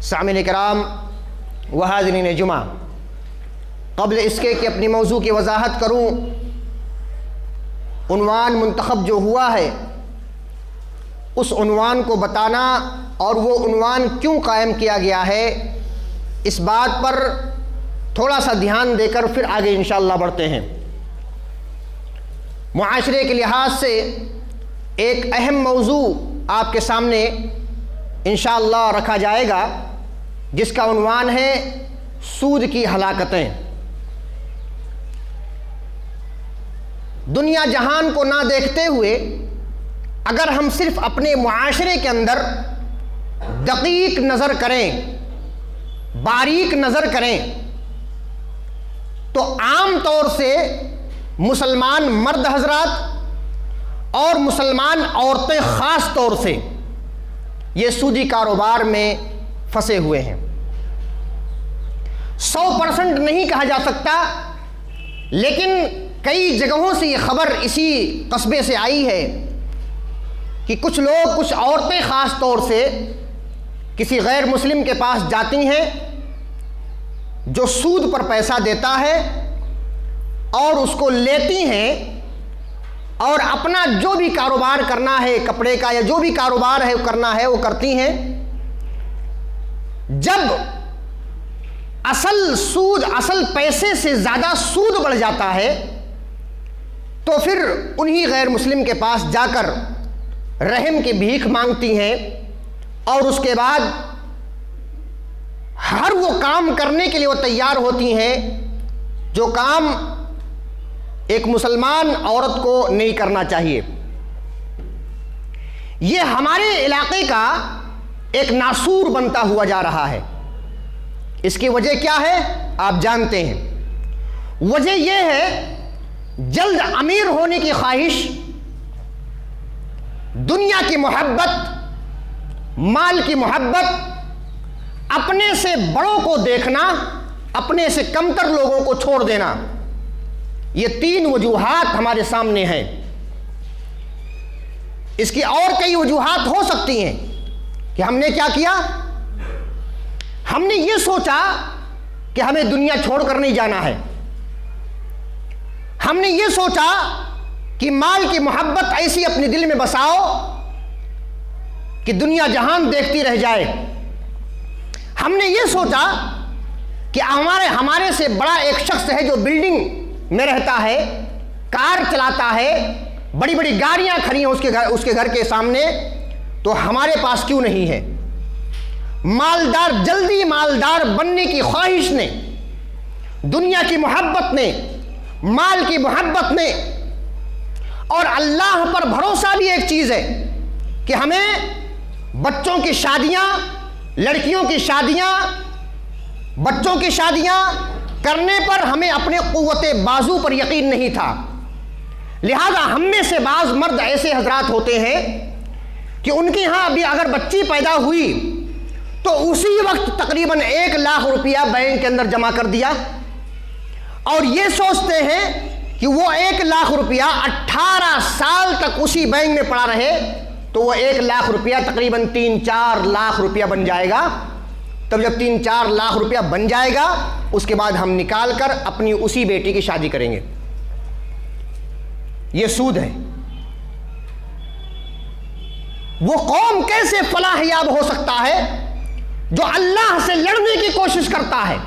سامعین کرام و حاضرین جمعہ، قبل اس کے کہ اپنی موضوع کی وضاحت کروں، عنوان منتخب جو ہوا ہے اس عنوان کو بتانا اور وہ عنوان کیوں قائم کیا گیا ہے، اس بات پر تھوڑا سا دھیان دے کر پھر آگے انشاءاللہ بڑھتے ہیں۔ معاشرے کے لحاظ سے ایک اہم موضوع آپ کے سامنے انشاءاللہ رکھا جائے گا، جس کا عنوان ہے سود کی ہلاکتیں۔ دنیا جہان کو نہ دیکھتے ہوئے اگر ہم صرف اپنے معاشرے کے اندر دقیق نظر کریں، باریک نظر کریں، تو عام طور سے مسلمان مرد حضرات اور مسلمان عورتیں خاص طور سے یہ سودی کاروبار میں پھنسے ہوئے ہیں۔ 100% نہیں کہا جا سکتا، لیکن کئی جگہوں سے یہ خبر اسی قصبے سے آئی ہے کہ کچھ لوگ، کچھ عورتیں خاص طور سے کسی غیر مسلم کے پاس جاتی ہیں جو سود پر پیسہ دیتا ہے اور اس کو لیتی ہیں اور اپنا جو بھی کاروبار کرنا ہے، کپڑے کا یا جو بھی کاروبار ہے کرنا ہے وہ کرتی ہیں۔ جب اصل پیسے سے زیادہ سود بڑھ جاتا ہے تو پھر انہی غیر مسلم کے پاس جا کر رحم کی بھیک مانگتی ہیں اور اس کے بعد ہر وہ کام کرنے کے لیے وہ تیار ہوتی ہیں جو کام ایک مسلمان عورت کو نہیں کرنا چاہیے۔ یہ ہمارے علاقے کا ایک ناسور بنتا ہوا جا رہا ہے۔ اس کی وجہ کیا ہے آپ جانتے ہیں۔ وجہ یہ ہے جلد امیر ہونے کی خواہش، دنیا کی محبت، مال کی محبت، اپنے سے بڑوں کو دیکھنا، اپنے سے کمتر لوگوں کو چھوڑ دینا، یہ 3 وجوہات ہمارے سامنے ہیں۔ اس کی اور کئی وجوہات ہو سکتی ہیں کہ ہم نے کیا کیا، ہم نے یہ سوچا کہ ہمیں دنیا چھوڑ کر نہیں جانا ہے، ہم نے یہ سوچا کہ مال کی محبت ایسی اپنے دل میں بساؤ کہ دنیا جہان دیکھتی رہ جائے، ہم نے یہ سوچا کہ ہمارے سے بڑا ایک شخص ہے جو بلڈنگ میں رہتا ہے، کار چلاتا ہے، بڑی بڑی گاڑیاں کھڑی ہیں اس کے گھر کے سامنے، تو ہمارے پاس کیوں نہیں ہے۔ جلدی مالدار بننے کی خواہش نے، دنیا کی محبت نے، مال کی محبت نے، اور اللہ پر بھروسہ بھی ایک چیز ہے کہ ہمیں بچوں کی شادیاں، لڑکیوں کی شادیاں، بچوں کی شادیاں کرنے پر ہمیں اپنے قوت بازو پر یقین نہیں تھا۔ لہذا ہم میں سے بعض مرد ایسے حضرات ہوتے ہیں کہ ان کے ہاں ابھی اگر بچی پیدا ہوئی تو اسی وقت تقریباً 1 لاکھ روپیہ بینک کے اندر جمع کر دیا اور یہ سوچتے ہیں کہ وہ 1 لاکھ روپیہ 18 سال تک اسی بینک میں پڑا رہے تو وہ 1 لاکھ روپیہ تقریباً 3-4 لاکھ روپیہ بن جائے گا۔ تب جب 3-4 لاکھ روپیہ بن جائے گا اس کے بعد ہم نکال کر اپنی اسی بیٹی کی شادی کریں گے۔ یہ سود ہے۔ وہ قوم کیسے فلاح یاب ہو سکتا ہے جو اللہ سے لڑنے کی کوشش کرتا ہے،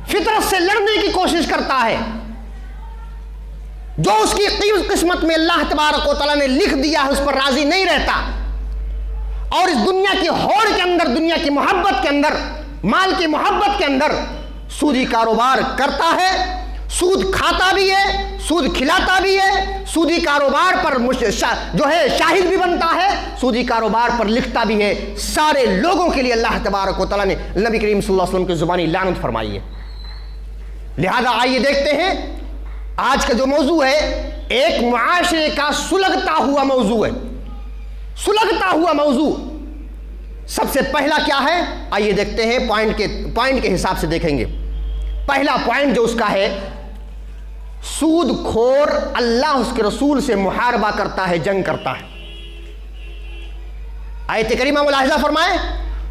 فطرت سے لڑنے کی کوشش کرتا ہے، جو اس کی قسمت میں اللہ تبارک و تعالیٰ نے لکھ دیا ہے اس پر راضی نہیں رہتا، اور اس دنیا کی ہوڑ کے اندر، دنیا کی محبت کے اندر، مال کی محبت کے اندر سودی کاروبار کرتا ہے، سود کھاتا بھی ہے، سود کھلاتا بھی ہے، سودی کاروبار پر جو ہے شاہد بھی بنتا ہے، سودی کاروبار پر لکھتا بھی ہے۔ سارے لوگوں کے لیے اللہ تبارک و تعالیٰ نے نبی کریم صلی اللہ علیہ وسلم کی زبانی لعنت فرمائی ہے۔ لہذا آئیے دیکھتے ہیں آج کا جو موضوع ہے، ایک معاشرے کا سلگتا ہوا موضوع ہے، سلگتا ہوا موضوع۔ سب سے پہلا کیا ہے آئیے دیکھتے ہیں، پوائنٹ کے حساب سے دیکھیں گے۔ پہلا پوائنٹ جو اس کا ہے، سود خور اللہ اس کے رسول سے محاربہ کرتا ہے، جنگ کرتا ہے۔ آیت کریمہ ملاحظہ فرمائیں،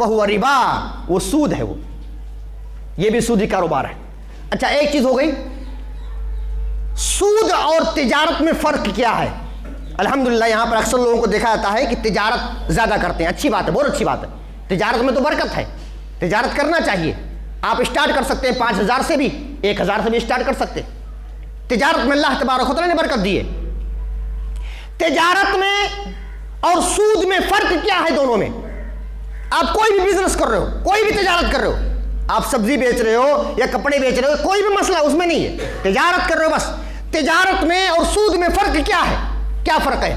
فہو ربا، وہ سود ہے، وہ یہ بھی سودی کاروبار ہے۔ اچھا ایک چیز ہو گئی، سود اور تجارت میں فرق کیا ہے؟ الحمدللہ یہاں پر اکثر لوگوں کو دیکھا جاتا ہے کہ تجارت زیادہ کرتے ہیں، اچھی بات ہے، بہت اچھی بات ہے، تجارت میں تو برکت ہے، تجارت کرنا چاہیے۔ آپ اسٹارٹ کر سکتے ہیں 5,000 سے بھی، 1,000 سے بھی اسٹارٹ کر سکتے ہیں۔ تجارت میں اللہ تبارک و تعالیٰ نے برکت دی ہے۔ تجارت میں اور سود میں فرق کیا ہے؟ دونوں میں آپ کوئی بھی بزنس کر رہے ہو، کوئی بھی تجارت کر رہے ہو، آپ سبزی بیچ رہے ہو یا کپڑے بیچ رہے ہو، کوئی بھی مسئلہ اس میں نہیں ہے، تجارت کر رہے ہو بس۔ تجارت میں اور سود میں فرق کیا ہے؟ کیا فرق ہے؟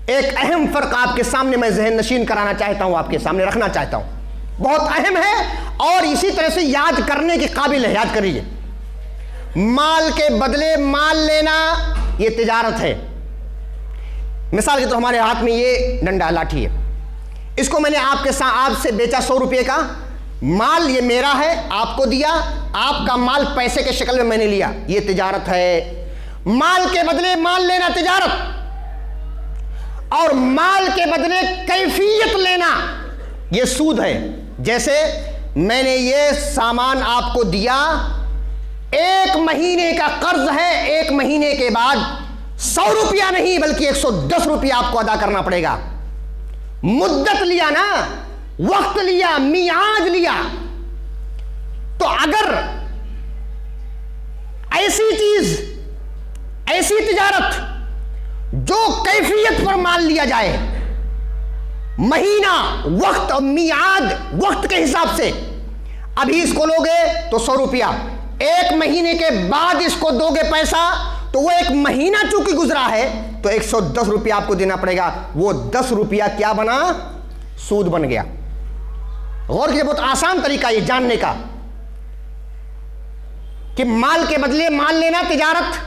ایک اہم فرق آپ کے سامنے میں ذہن نشین کرانا چاہتا ہوں، آپ کے سامنے رکھنا چاہتا ہوں، بہت اہم ہے اور اسی طرح سے یاد کرنے کے قابل ہے، یاد کریے۔ مال کے بدلے مال لینا یہ تجارت ہے۔ مثال کے طور ہمارے ہاتھ میں یہ ڈنڈا لاٹھی ہے، اس کو میں نے آپ سے بیچا 100 روپے کا مال، یہ میرا ہے، آپ کو دیا، آپ کا مال پیسے کے شکل میں نے لیا، یہ تجارت ہے۔ مال کے بدلے مال لینا تجارت، اور مال کے بدلے کیفیت لینا یہ سود ہے۔ جیسے میں نے یہ سامان آپ کو دیا، 1 مہینے کا قرض ہے، 1 مہینے کے بعد 100 روپیہ نہیں بلکہ 110 روپیہ آپ کو ادا کرنا پڑے گا۔ مدت لیا نا، وقت لیا، میعاد لیا۔ تو اگر ایسی چیز، ایسی تجارت جو کیفیت پر مال لیا جائے، مہینہ وقت اور میعاد وقت کے حساب سے، ابھی اس کو لوگے تو 100 روپیہ، 1 مہینے کے بعد اس کو دو گے پیسہ تو وہ 1 مہینہ چونکہ گزرا ہے تو 110 روپیہ آپ کو دینا پڑے گا۔ وہ 10 روپیہ کیا بنا؟ سود بن گیا۔ غور کیجیے، بہت آسان طریقہ یہ جاننے کا کہ مال کے بدلے مال لینا تجارت،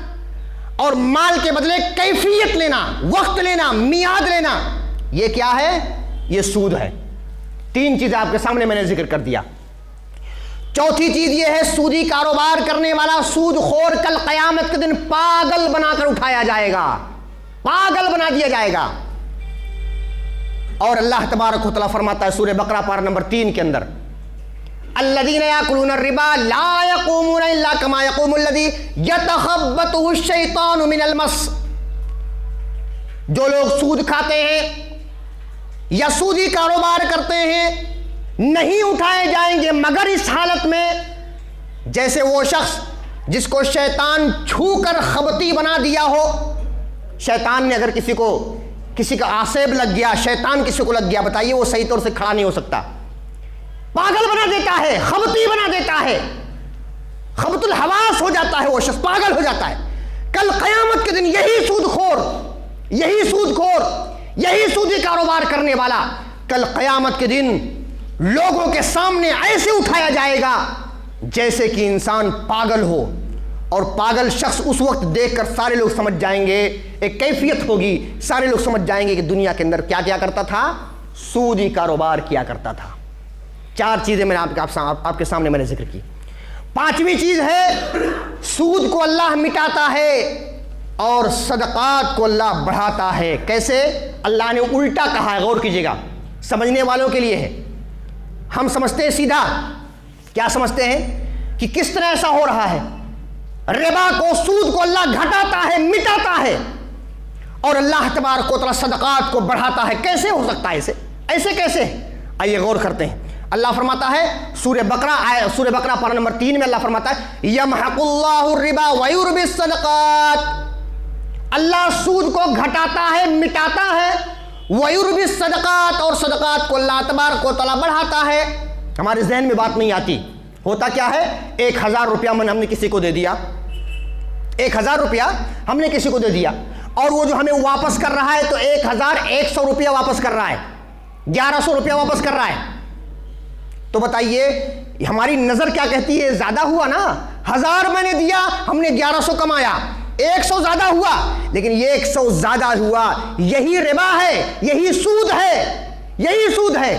اور مال کے بدلے کیفیت لینا، وقت لینا، میعاد لینا، یہ کیا ہے؟ یہ سود ہے۔ 3 چیزیں آپ کے سامنے میں نے ذکر کر دیا۔ چوتھی چیز یہ ہے، سودی کاروبار کرنے والا سود خور کل قیامت کے دن پاگل بنا کر اٹھایا جائے گا، پاگل بنا دیا جائے گا۔ اور اللہ تبارک و تعالیٰ فرماتا ہے سورہ بقرہ پارہ نمبر 3 کے اندر، الذین یاکلون الربا لا یقومون الا کما یقوم الذی یتخبطہ الشیطان من المس۔ جو لوگ سود کھاتے ہیں یا سودی کاروبار کرتے ہیں نہیں اٹھائے جائیں گے مگر اس حالت میں جیسے وہ شخص جس کو شیطان چھو کر خبطی بنا دیا ہو۔ شیطان نے اگر کسی کا آسیب لگ گیا، شیطان کسی کو لگ گیا، بتائیے وہ صحیح طور سے کھڑا نہیں ہو سکتا، پاگل بنا دیتا ہے، خبطی بنا دیتا ہے، خبط الحواس ہو جاتا ہے، وہ شخص پاگل ہو جاتا ہے۔ کل قیامت کے دن یہی سود خور، یہی سودی کاروبار کرنے والا کل قیامت کے دن لوگوں کے سامنے ایسے اٹھایا جائے گا جیسے کہ انسان پاگل ہو، اور پاگل شخص اس وقت دیکھ کر سارے لوگ سمجھ جائیں گے، ایک کیفیت ہوگی، سارے لوگ سمجھ جائیں گے کہ دنیا کے اندر کیا کیا کرتا تھا؟ سودی کاروبار کیا کرتا تھا۔ 4 چیزیں میں نے آپ کے سامنے میں نے ذکر کی۔ 5ویں چیز ہے، سود کو اللہ مٹاتا ہے اور صدقات کو اللہ بڑھاتا ہے۔ کیسے؟ اللہ نے الٹا کہا ہے، غور کیجیے گا، سمجھنے والوں کے لیے ہے۔ ہم سمجھتے ہیں سیدھا، کیا سمجھتے ہیں کہ کس طرح ایسا ہو رہا ہے؟ ربا کو، سود کو اللہ گھٹاتا ہے، مٹاتا ہے، اور اللہ تبارک و تعالیٰ صدقات کو بڑھاتا ہے۔ کیسے ہو سکتا ہے ایسے کیسے؟ آئیے غور کرتے ہیں۔ اللہ فرماتا ہے سورہ بقرہ پارہ نمبر 3 میں اللہ فرماتا ہے یمحق اللہ الربا ویربی الصدقات۔ اللہ سود کو گھٹاتا ہے، مٹاتا ہے، ویربی الصدقات، اور صدقات کو اللہ تبارک و تعالیٰ بڑھاتا ہے۔ ہمارے ذہن میں بات نہیں آتی، ہوتا کیا ہے؟ 1000 روپیہ ہم نے کسی کو دے دیا، 1000 روپیہ ہم نے کسی کو دے دیا، اور وہ جو ہمیں واپس کر رہا ہے تو 1100 روپیہ واپس کر رہا ہے، 1100 روپیہ واپس کر رہا ہے۔ تو بتائیے ہماری نظر کیا کہتی ہے؟ زیادہ ہوا نا، 1000 میں نے دیا، ہم نے 1100 کمایا، 100 زیادہ ہوا، لیکن یہ 100 زیادہ ہوا، یہی ربا ہے، یہی سود ہے۔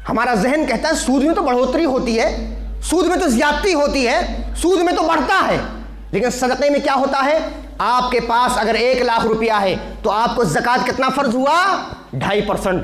ہمارا ذہن کہتا ہے سود میں تو بڑھوتری ہوتی ہے، سود میں تو زیادتی ہوتی ہے، سود میں تو بڑھتا ہے، لیکن صدقے میں کیا ہوتا ہے؟ آپ کے پاس اگر 1 لاکھ روپیہ ہے تو آپ کو زکوٰۃ کتنا فرض ہوا؟ 2.5%۔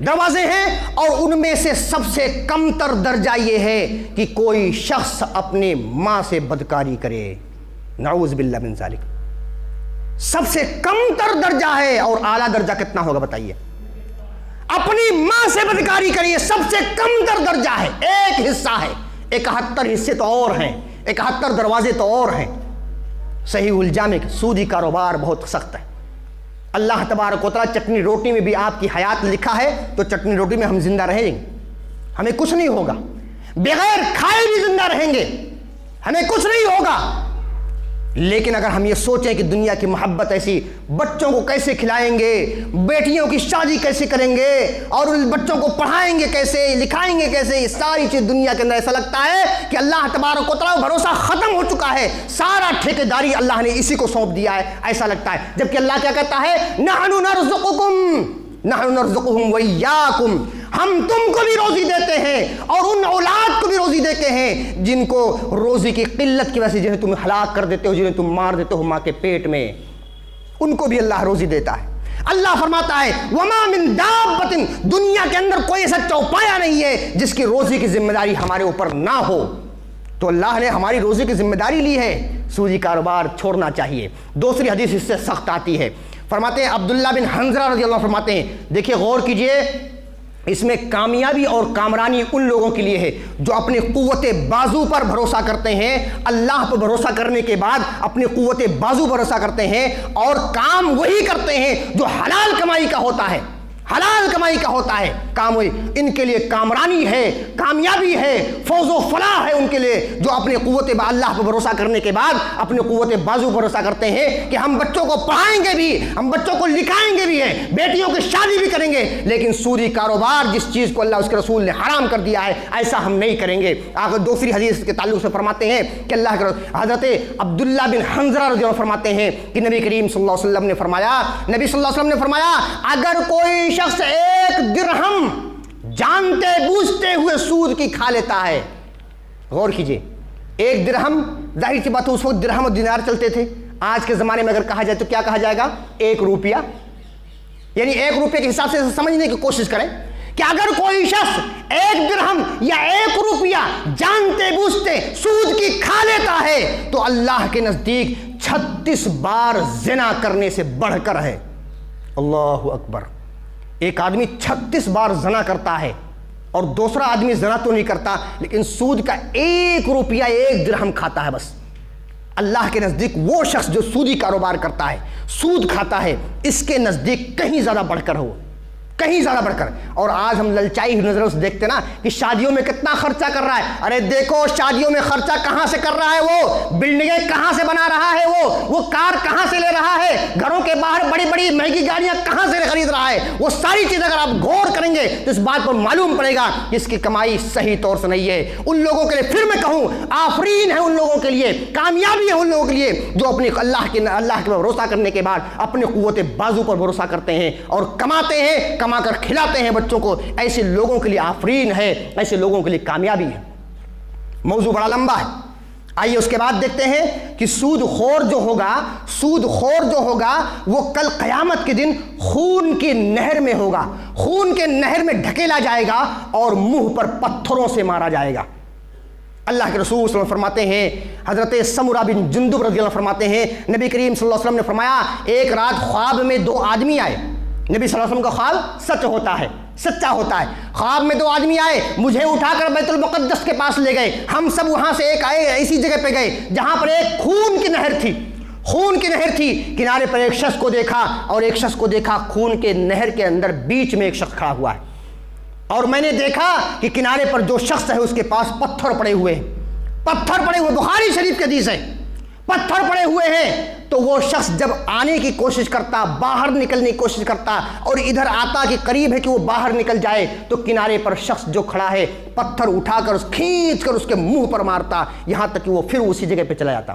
دروازے ہیں، اور ان میں سے سب سے کم تر درجہ یہ ہے کہ کوئی شخص اپنی ماں سے بدکاری کرے، نعوذ باللہ من ذالک۔ سب سے کم تر درجہ ہے، اور اعلیٰ درجہ کتنا ہوگا بتائیے؟ اپنی ماں سے بدکاری کریے، سب سے کم تر درجہ ہے، ایک حصہ ہے۔ 71 حصے تو اور ہیں، 71 دروازے تو اور ہیں۔ صحیح الجامع، سودی کاروبار بہت سخت ہے۔ اللہ تبارک و تعالیٰ چٹنی روٹی میں بھی آپ کی حیات لکھا ہے، تو چٹنی روٹی میں ہم زندہ رہیں گے، ہمیں کچھ نہیں ہوگا، بغیر کھائے بھی زندہ رہیں گے، ہمیں کچھ نہیں ہوگا۔ لیکن اگر ہم یہ سوچیں کہ دنیا کی محبت ایسی، بچوں کو کیسے کھلائیں گے، بیٹیوں کی شادی کیسے کریں گے، اور ان بچوں کو پڑھائیں گے کیسے، لکھائیں گے کیسے، یہ ساری چیز دنیا کے اندر ایسا لگتا ہے کہ اللہ تبارک و تعالیٰ بھروسہ ختم ہو چکا ہے، سارا ٹھیکیداری اللہ نے اسی کو سونپ دیا ہے، ایسا لگتا ہے۔ جبکہ اللہ کیا کہتا ہے؟ نحن نرزقهم وإياكم، ہم تم کو بھی روزی دیتے ہیں اور ان اولاد کو بھی روزی دیتے ہیں جن کو روزی کی قلت کی وجہ سے جنہیں تم ہلاک کر دیتے ہو، جنہیں تم مار دیتے ہو ماں کے پیٹ میں، ان کو بھی اللہ روزی دیتا ہے۔ اللہ فرماتا ہے وما من دابۃ، دنیا کے اندر کوئی ایسا چوپایا نہیں ہے جس کی روزی کی ذمہ داری ہمارے اوپر نہ ہو۔ تو اللہ نے ہماری روزی کی ذمہ داری لی ہے، سودی کاروبار چھوڑنا چاہیے۔ دوسری حدیث اس سے سخت آتی ہے، فرماتے ہیں عبداللہ بن حنظلہ رضی اللہ عنہ فرماتے ہیں، دیکھیے غور کیجئے، اس میں کامیابی اور کامرانی ان لوگوں کے لیے ہے جو اپنی قوت بازو پر بھروسہ کرتے ہیں، اللہ پر بھروسہ کرنے کے بعد اپنی قوت بازو پر بھروسہ کرتے ہیں، اور کام وہی کرتے ہیں جو حلال کمائی کا ہوتا ہے، حلال کمائی کا ہوتا ہے کام وہی۔ ان کے لیے کامرانی ہے، کامیابی ہے، فوز و فلاح ہے ان کے لیے جو اپنے قوت اللہ پر بھروسہ کرنے کے بعد اپنے قوت بازو پر بھروسہ کرتے ہیں کہ ہم بچوں کو پڑھائیں گے بھی، ہم بچوں کو لکھائیں گے بھی، ہیں بیٹیوں کی شادی بھی کریں گے، لیکن سودی کاروبار جس چیز کو اللہ اس کے رسول نے حرام کر دیا ہے ایسا ہم نہیں کریں گے۔ آخر دوسری حدیث کے تعلق سے فرماتے ہیں کہ اللہ کے حضرت عبداللہ بن حنظلہ رضی اللہ عنہ فرماتے ہیں کہ نبی کریم صلی اللہ علیہ وسلم نے فرمایا، نبی صلی اللہ علیہ وسلم نے فرمایا، اگر کوئی شخص ایک درہم جانتے بوجھتے ہوئے سود کی کھا لیتا ہے، غور کیجئے، ایک درہم، ظاہر سی بات ہے اس وقت درہم اور دینار چلتے تھے، آج کے زمانے میں اگر کہا جائے تو کیا کہا جائے گا؟ 1 روپیہ، یعنی 1 روپے کے حساب سے سمجھنے کی کوشش کریں کہ اگر کوئی شخص 1 درہم یا 1 روپیہ جانتے بوجھتے سود کی کھا لیتا ہے تو اللہ کے نزدیک 36 بار زنا کرنے سے بڑھ کر ہے۔ اللہ اکبر، ایک آدمی 36 بار زنا کرتا ہے اور دوسرا آدمی زنا تو نہیں کرتا لیکن سود کا 1 روپیہ 1 درہم کھاتا ہے بس۔ اللہ کے نزدیک وہ شخص جو سودی کاروبار کرتا ہے، سود کھاتا ہے، اس کے نزدیک کہیں زیادہ بڑھ کر ہو، کہیں زیادہ بڑھ کر۔ اور آج ہم للچائی نظروں سے دیکھتے نا کہ شادیوں میں کتنا خرچہ کر رہا ہے، ارے دیکھو شادیوں میں خرچہ کہاں سے کر رہا ہے، وہ بلڈنگیں کہاں سے بنا رہا ہے، وہ کار کہاں سے لے رہا ہے، گھروں کے باہر بڑی بڑی مہنگی گاڑیاں کہاں سے خرید رہا ہے، وہ ساری چیز اگر آپ غور کریں گے تو اس بات پر معلوم پڑے گا کہ اس کی کمائی صحیح طور سے نہیں ہے۔ ان لوگوں کے لیے پھر میں کہوں آفرین ہے، ان لوگوں کے لیے کامیابی ہے، ان لوگوں کے لیے جو اپنے اللہ کے بھروسہ کرنے کے بعد اپنے قوت بازو پر بھروسہ کرتے ہیں اور کماتے ہیں، کما کر کھلاتے ہیں بچوں کو، ایسے لوگوں کے لیے آفرین ہے، ایسے لوگوں کے لیے کامیابی ہے۔ موضوع بڑا لمبا ہے، آئیے اس کے بعد دیکھتے ہیں کہ سود خور جو ہوگا وہ کل قیامت کے دن خون کی نہر میں ہوگا، خون کے نہر میں ڈھکیلا جائے گا اور منہ پر پتھروں سے مارا جائے گا۔ اللہ کے رسول صلی اللہ علیہ وسلم فرماتے ہیں، حضرت سمرہ بن جندب رضی اللہ عنہ فرماتے ہیں، نبی کریم صلی اللہ علیہ وسلم نے فرمایا ایک رات خواب میں 2 آدمی آئے، نبی صلی اللہ علیہ وسلم کا خواب سچا ہوتا ہے، خواب میں 2 آدمی آئے، مجھے اٹھا کر بیت المقدس کے پاس لے گئے، ہم سب وہاں سے ایک ایسی جگہ پہ گئے جہاں پر ایک خون کی نہر تھی، کنارے پر ایک شخص کو دیکھا اور ایک شخص کو دیکھا خون کے نہر کے اندر بیچ میں ایک شخص کھڑا ہوا ہے، اور میں نے دیکھا کہ کنارے پر جو شخص ہے اس کے پاس پتھر پڑے ہوئے ہیں، بخاری شریف کے حدیث ہے، پتھر پڑے ہوئے ہیں۔ تو وہ شخص جب آنے کی کوشش کرتا، باہر نکلنے کی کوشش کرتا اور ادھر آتا کہ قریب ہے کہ وہ باہر نکل جائے، تو کنارے پر شخص جو کھڑا ہے پتھر اٹھا کر کھینچ کر اس کے منہ پر مارتا، یہاں تک کہ وہ پھر اسی جگہ پہ چلا جاتا۔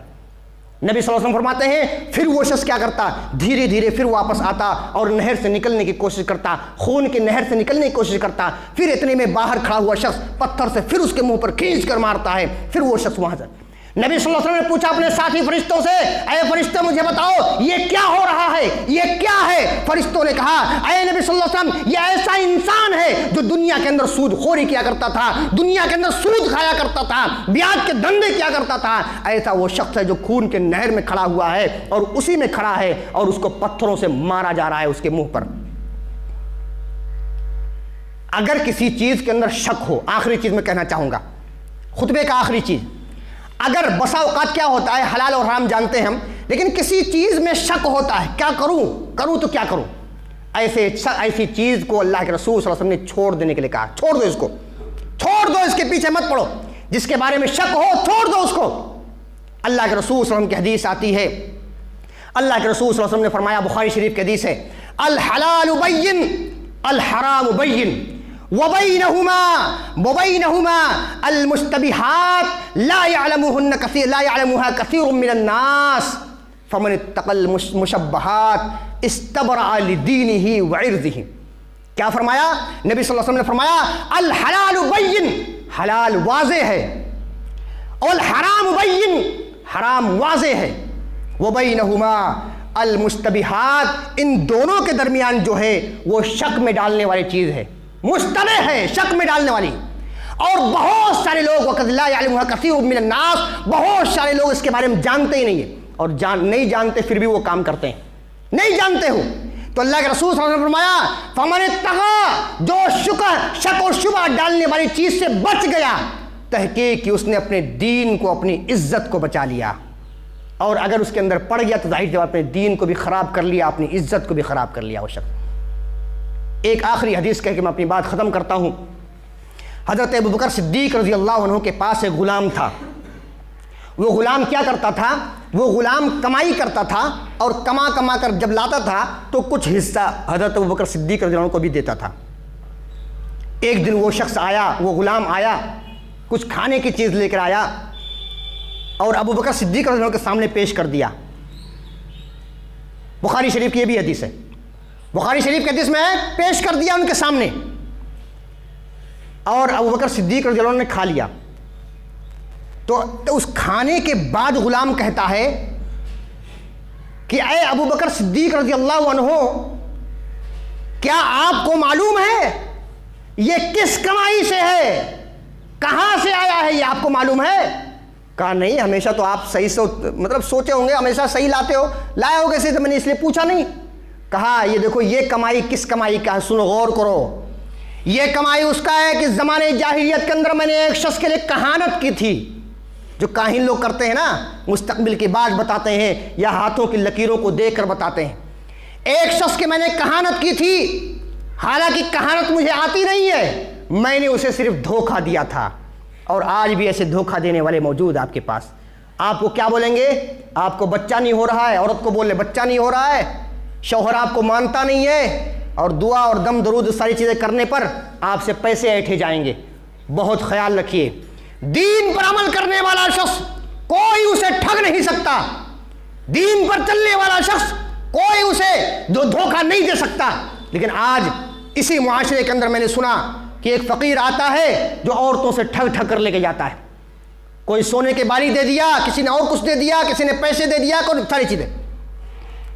نبی صلی اللہ علیہ وسلم فرماتے ہیں پھر وہ شخص کیا کرتا، دھیرے دھیرے پھر واپس آتا اور نہر سے نکلنے کی کوشش کرتا، خون کی نہر سے نکلنے کی کوشش کرتا، پھر اتنے میں باہر کھڑا ہوا شخص پتھر سے پھر اس کے منہ پر کھینچ کر مارتا ہے، پھر وہ شخص وہاں سے۔ نبی صلی اللہ علیہ وسلم نے پوچھا اپنے ساتھی فرشتوں سے، اے فرشتے مجھے بتاؤ یہ کیا ہو رہا ہے، یہ کیا ہے؟ فرشتوں نے کہا اے نبی صلی اللہ علیہ وسلم یہ ایسا انسان ہے جو دنیا کے اندر سود خوری کیا کرتا تھا, دنیا کے اندر سود کھایا کرتا تھا, بیعت کے دھندے کیا کرتا تھا, ایسا وہ شخص ہے جو خون کے نہر میں کھڑا ہوا ہے اور اسی میں کھڑا ہے اور اس کو پتھروں سے مارا جا رہا ہے اس کے منہ پر. اگر کسی چیز کے اندر شک ہو, آخری چیز میں کہنا چاہوں گا, خطبے کا آخری چیز, اگر بسا اوقات کیا ہوتا ہے حلال اور حرام جانتے ہیں ہم, لیکن کسی چیز میں شک ہوتا ہے, کیا کروں تو کیا کروں, ایسی چیز کو اللہ کے رسول صلی اللہ علیہ وسلم نے چھوڑ دینے کے لیے کہا, چھوڑ دو اس کو, چھوڑ دو, اس کے پیچھے مت پڑو, جس کے بارے میں شک ہو چھوڑ دو اس کو. اللہ کے رسول صلی اللہ علیہ وسلم کی حدیث آتی ہے, اللہ کے رسول صلی اللہ علیہ وسلم نے فرمایا, بخاری شریف کی حدیث ہے, الحلال بین الحرام بین وبینہما المشتبہات لا يعلمها کثیر من الناس فمن اتقى المشبہات استبرأ لدینہ وعرضہ. کیا فرمایا نبی صلی اللہ علیہ وسلم نے فرمایا, الحلال بین, حلال واضح ہے, اور الحرام بین, حرام واضح ہے, وبینہما المشتبہات, ان دونوں کے درمیان جو ہے وہ شک میں ڈالنے والی چیز ہے, مشتبہ ہے, شک میں ڈالنے والی. اور بہت سارے لوگ وقت لا یعلمها کثیر من الناس, بہت سارے لوگ اس کے بارے میں جانتے ہی نہیں ہیں, اور نہیں جانتے پھر بھی وہ کام کرتے ہیں, نہیں جانتے ہو. تو اللہ کے رسول صلی اللہ علیہ وسلم نے فرمایا, فمن اتقى, جو شک اور شبہ ڈالنے والی چیز سے بچ گیا, تحقیق کہ اس نے اپنے دین کو, اپنی عزت کو بچا لیا, اور اگر اس کے اندر پڑ گیا تو ظاہر اپنے دین کو بھی خراب کر لیا, اپنی عزت کو بھی خراب کر لیا وہ شخص. ایک آخری حدیث کہہ کے میں اپنی بات ختم کرتا ہوں. حضرت ابوبکر صدیق رضی اللہ عنہ کے پاس ایک غلام تھا. وہ غلام کیا کرتا تھا, وہ غلام کمائی کرتا تھا, اور کما کر جب لاتا تھا تو کچھ حصہ حضرت ابوبکر صدیق رضی اللہ عنہ کو بھی دیتا تھا. ایک دن وہ شخص آیا, وہ غلام آیا, کچھ کھانے کی چیز لے کر آیا, اور ابوبکر صدیق رضی اللہ عنہ کے سامنے پیش کر دیا. بخاری شریف کی یہ بھی حدیث ہے, بخاری شریف کے حدیث میں پیش کر دیا ان کے سامنے, اور ابوبکر صدیق رضی اللہ عنہ نے کھا لیا. تو اس کھانے کے بعد غلام کہتا ہے کہ اے ابوبکر صدیق رضی اللہ عنہ, کیا آپ کو معلوم ہے یہ کس کمائی سے ہے, کہاں سے آیا ہے, یہ آپ کو معلوم ہے؟ کہا نہیں, ہمیشہ تو آپ صحیح سے مطلب سوچے ہوں گے, ہمیشہ صحیح لاتے ہو, لائے ہوگے صحیح, میں نے اس لیے پوچھا نہیں. کہا یہ دیکھو یہ کمائی کس کمائی کا ہے, سنو غور کرو, یہ کمائی اس کا ہے کہ زمانے جاہلیت کے اندر میں نے ایک شخص کے لیے کہانت کی تھی, جو کاہن لوگ کرتے ہیں نا, مستقبل کی بات بتاتے ہیں یا ہاتھوں کی لکیروں کو دیکھ کر بتاتے ہیں. ایک شخص کے میں نے کہانت کی تھی, حالانکہ کہانت مجھے آتی نہیں ہے, میں نے اسے صرف دھوکہ دیا تھا. اور آج بھی ایسے دھوکہ دینے والے موجود آپ کے پاس. آپ کو کیا بولیں گے, آپ کو بچہ نہیں ہو رہا ہے, عورت کو بول لے بچہ نہیں ہو رہا ہے, شوہر آپ کو مانتا نہیں ہے, اور دعا اور دم درود ساری چیزیں کرنے پر آپ سے پیسے ایٹھے جائیں گے. بہت خیال رکھیے, دین پر عمل کرنے والا شخص کوئی اسے ٹھگ نہیں سکتا, دین پر چلنے والا شخص کوئی اسے دھوکہ نہیں دے سکتا. لیکن آج اسی معاشرے کے اندر میں نے سنا کہ ایک فقیر آتا ہے جو عورتوں سے ٹھگ کر لے کے جاتا ہے. کوئی سونے کے بالی دے دیا, کسی نے اور کچھ دے دیا, کسی نے پیسے دے دیا, کوئی ساری چیزیں.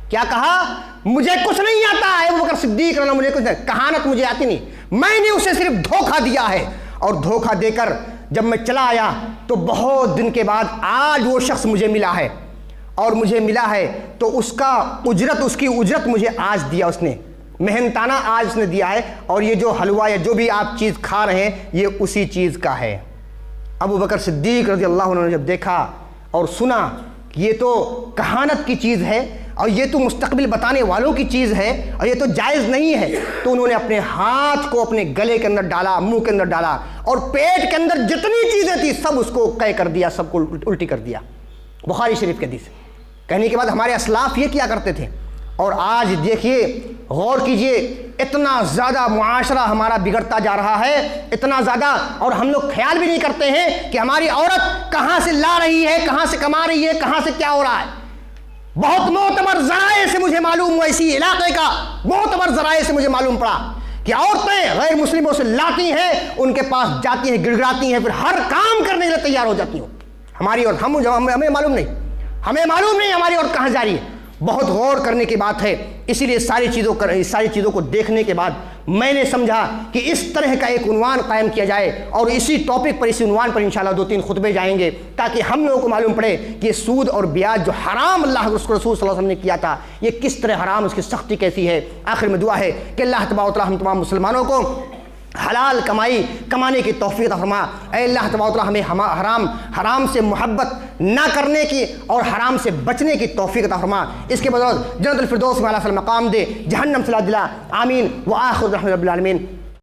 کیا کہا, مجھے کچھ نہیں آتا ہے, ابوبکر صدیق رضی اللہ عنہ مجھے کچھ نہیں, کہانت مجھے آتی نہیں, میں نے اسے صرف دھوکہ دیا ہے. اور دھوکہ دے کر جب میں چلا آیا تو بہت دن کے بعد آج وہ شخص مجھے ملا ہے, اور مجھے ملا ہے تو اس کی اجرت مجھے آج دیا اس نے, محنتانہ آج اس نے دیا ہے, اور یہ جو حلوہ یا جو بھی آپ چیز کھا رہے ہیں یہ اسی چیز کا ہے. ابوبکر صدیق رضی اللہ عنہ نے جب دیکھا اور سنا کہ یہ تو کہانت کی چیز ہے, اور یہ تو مستقبل بتانے والوں کی چیز ہے, اور یہ تو جائز نہیں ہے, تو انہوں نے اپنے ہاتھ کو اپنے گلے کے اندر ڈالا, منہ کے اندر ڈالا, اور پیٹ کے اندر جتنی چیزیں تھیں سب اس کو قے کر دیا, سب کو الٹی کر دیا. بخاری شریف کے حدیث. کہنے کے بعد ہمارے اسلاف یہ کیا کرتے تھے, اور آج دیکھیے, غور کیجئے, اتنا زیادہ معاشرہ ہمارا بگڑتا جا رہا ہے, اتنا زیادہ, اور ہم لوگ خیال بھی نہیں کرتے ہیں کہ ہماری عورت کہاں سے لا رہی ہے, کہاں سے کما رہی ہے, کہاں سے کیا ہو رہا ہے. بہت معتبر ذرائع سے مجھے معلوم ہوا, اسی علاقے کا معتبر ذرائع سے مجھے معلوم پڑا کہ عورتیں غیر مسلموں سے لاتی ہیں, ان کے پاس جاتی ہیں, گڑگڑاتی ہیں, پھر ہر کام کرنے کے لیے تیار ہو جاتی ہوں. ہماری اور ہمیں معلوم نہیں, ہماری عورت کہاں جا رہی ہے. بہت غور کرنے کی بات ہے. اسی لیے ساری چیزوں کو دیکھنے کے بعد میں نے سمجھا کہ اس طرح کا ایک عنوان قائم کیا جائے اور اسی ٹاپک پر, اسی عنوان پر انشاءاللہ 2-3 خطبے جائیں گے, تاکہ ہم لوگوں کو معلوم پڑے کہ سود اور بیاج جو حرام اللہ اس کو رسول صلی اللہ علیہ وسلم نے کیا تھا, یہ کس طرح حرام, اس کی سختی کیسی ہے. آخر میں دعا ہے کہ اللہ تبارک و تعالی ہم تمام مسلمانوں کو حلال کمانے کی توفیق عطا فرما. اے اللہ تبارک و تعالی ہمیں حرام سے محبت نہ کرنے کی اور حرام سے بچنے کی توفیق عطا فرما. اس کے بدولت جنت الفردوس میں اعلیٰ مقام دے, جہنم سے دلا. آمین. وآخر رحمۃ رب العالمین.